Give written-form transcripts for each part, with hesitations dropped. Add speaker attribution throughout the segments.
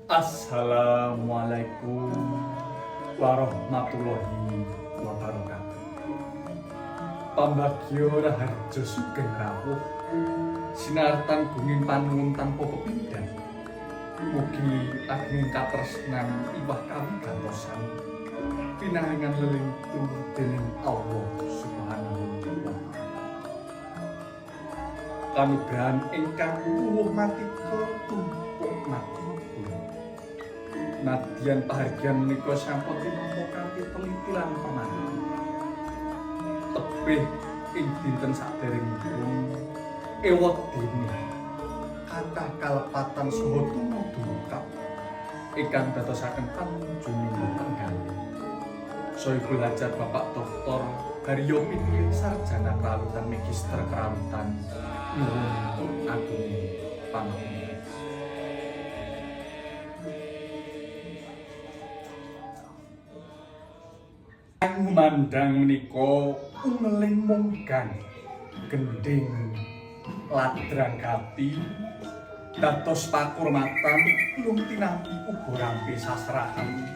Speaker 1: Assalamualaikum warahmatullahi wabarakatuh. Pambagyo raharja sugeng rawuh sinartan gunging panuwun tanpa pepindhan. Mugi ageng katresnan iwah kawigatosang pinaringan lelintur dening Allah Subhanahu wa taala. Kanugrahan ingkang luwuh matika tumpuk matur. Nadyan pahargyan menika sampun tinampa kanthi teliti lan pemahaman. Tebih ing dinten saderengipun ewadene kathah kalepatan saha tumudukap ingkang dadosaken panjenengan penggalih. Soebul Hajat Bapak Dr. Haryo Pitri Sarjana Kerawutan Magister Kerawutan Nuwun Agung Pangapunten. Ngumandang menika umeling munggan gending ladrang gati dados pakurmatan lung tinampi uga rampe sasrahan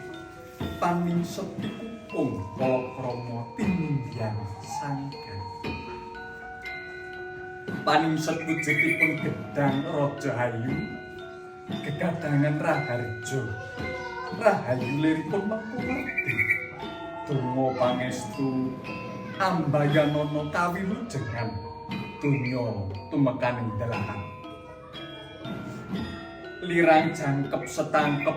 Speaker 1: paningset dikupung kalakrama tinindyan sanggan. Paningset wujudipun gedang raja hayu gegadangan raharja rahayu liripun mangkuwardi donga pangestu ambayanana kawilujengan donya tumekaning dalahan. Lirang jangkep setangkep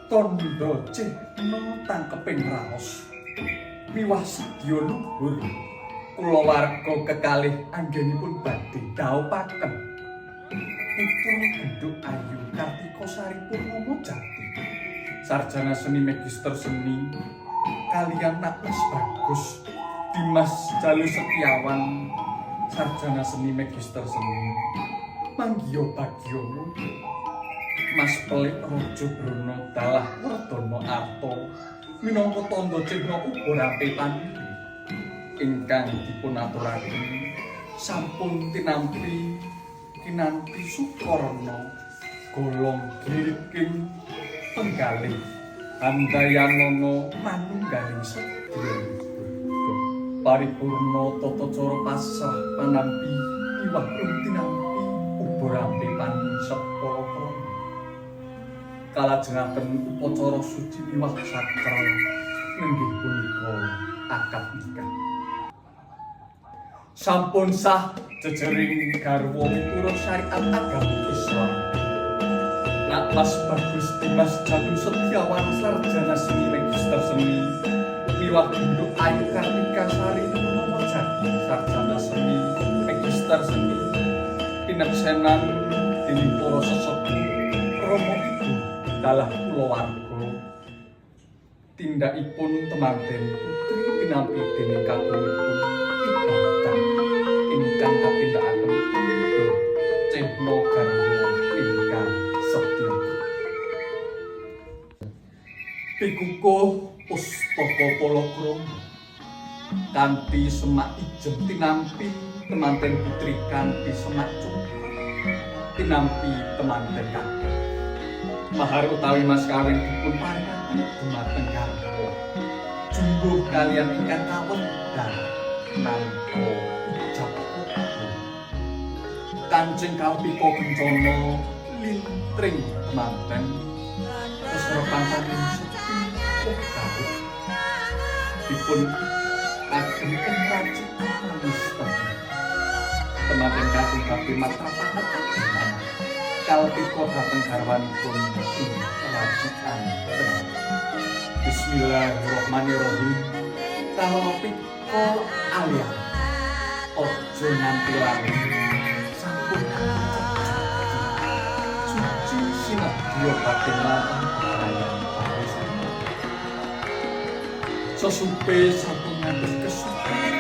Speaker 1: tondo cehna tangkeping raos miwah sedya luhur kulawarga kekalih anggenipun badhe dhaopaken putra genduk ayu Kartika Sari Purnomo Jati sarjana seni magister seni kaliyan Nakmas Bagus Dimas Jalu Setiawan sarjana seni magister seni Manggiya Bagyo Mas Pelik Raja Brana Dalah Wardana Arta minangka tandha cihna uga rampe pandhiri ingkang dipunaturaken sampun tinampi kinanti Sukarna golong giliking penggalih handayanana manunggaling sedya paripurna tata cara pasrah panampi iwah tinampi uga rampe paningset palakrama kalajengaken upacara suci miwah sakral nenggih punika akad nikah. Sampun sah jejering garwa miturut syariat agama Islam. Nakmas Bagus Dimas Jalu Setiawan sarjana seni magister seni miwah genduk ayu Kartika Sari Purnomo Jati sarjana seni magister seni pineksenan dening para sesepuh Romo Ibu dalah kulawarga tindakipun temanten putri tinampi dening kakungipun ibadah ingkang katindakaken punika cehna garwa ingkang setya. Pikukuh pustaka palakrama kanthi semak ijem tinampi temanten putri kanthi semak cungkring tinampi temanten kakung mahar utawi mas kawin dipun paringaken dumateng garwa jumbuh kaliyan ingkang kawedar nampa ijab kabul Kanjeng Kalpika Kencana lintring temanten sesrepan paningset kawit dipun ageng ing racikan manis temanten kakung badhe matrapaken ajengan Kalpika dhateng garwanipun ing racikan tenan. Bismillahirrahmanirrahim. Kalpika aliyan ojo nganti lali sampun suci sinadya badhe lampah kaliyan paresan sesupe sampun ngantos kesupen